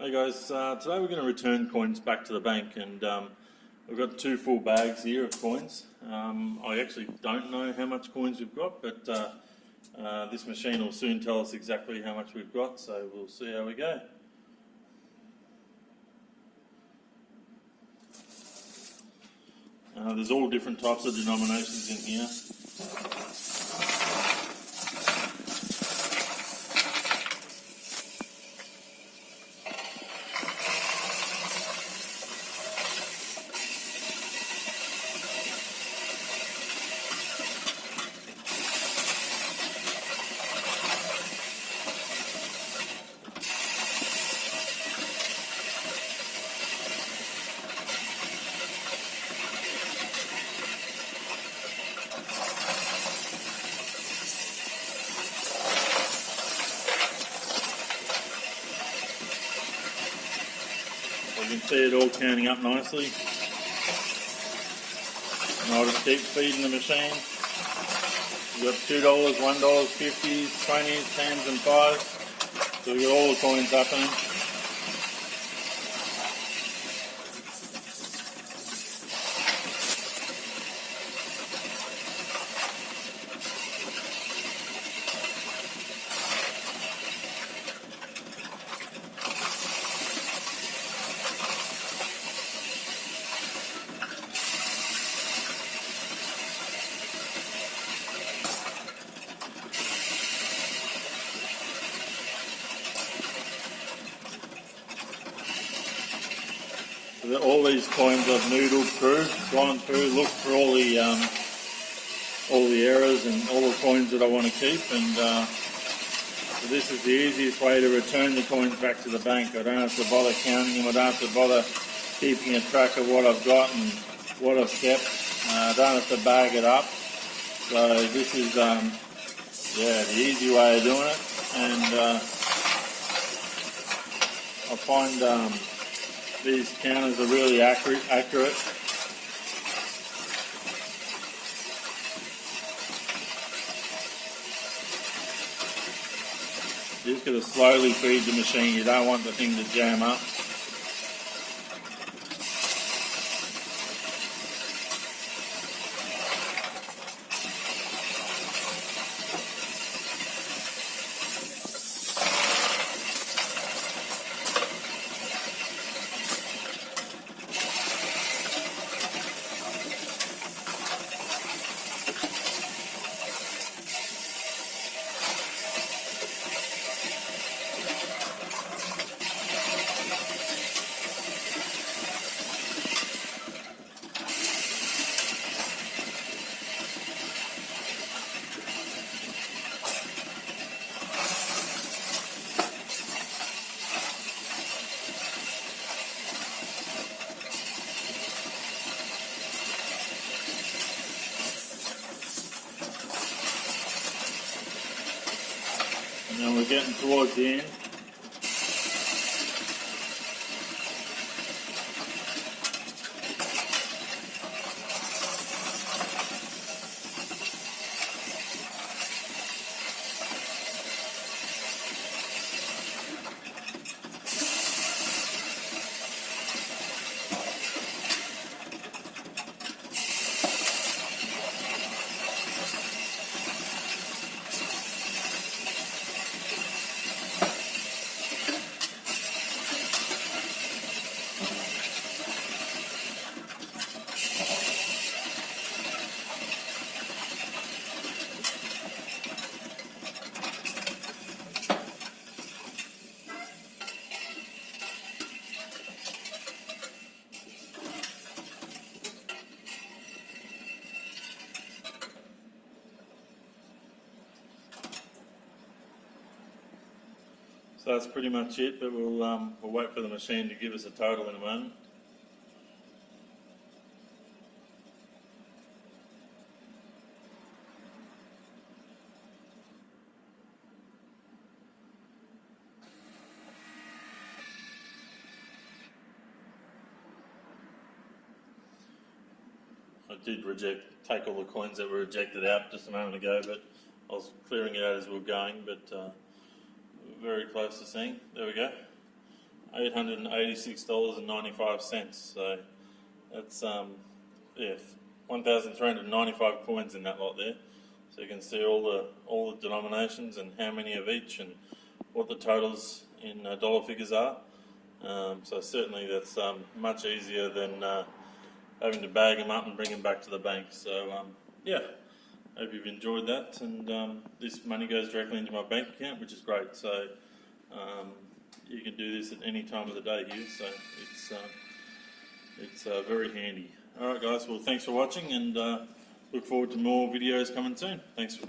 Hey guys, today we're going to return coins back to the bank, and we've got 2 full bags here of coins. I actually don't know how much coins we've got, but this machine will soon tell us exactly how much we've got, so we'll see how we go. There's all different types of denominations in here. You can see it all counting up nicely. And I'll just keep feeding the machine. We've got $2, $1, 50s, 20s, 10s and 5s. So we've got all the coins happening. All these coins I've noodled through, gone through, looked for all the errors and all the coins that I want to keep, and so this is the easiest way to return the coins back to the bank. I don't have to bother counting them, I don't have to bother keeping a track of what I've got and what I've kept. I don't have to bag it up. So this is the easy way of doing it, and I find these counters are really accurate. You just got to slowly feed the machine. You don't want the thing to jam up. And we're getting towards the end. So that's pretty much it, but we'll wait for the machine to give us a total in a moment. I did take all the coins that were rejected out just a moment ago, but I was clearing it out as we were going, but very close to seeing. There we go. $886.95. So that's yeah, 1,395 coins in that lot there. So you can see all the denominations and how many of each and what the totals in dollar figures are. So certainly that's much easier than having to bag them up and bring them back to the bank. So yeah, hope you've enjoyed that. And this money goes directly into my bank account, which is great. So you can do this at any time of the day here. So it's very handy. All right, guys. Well, thanks for watching, and look forward to more videos coming soon. Thanks.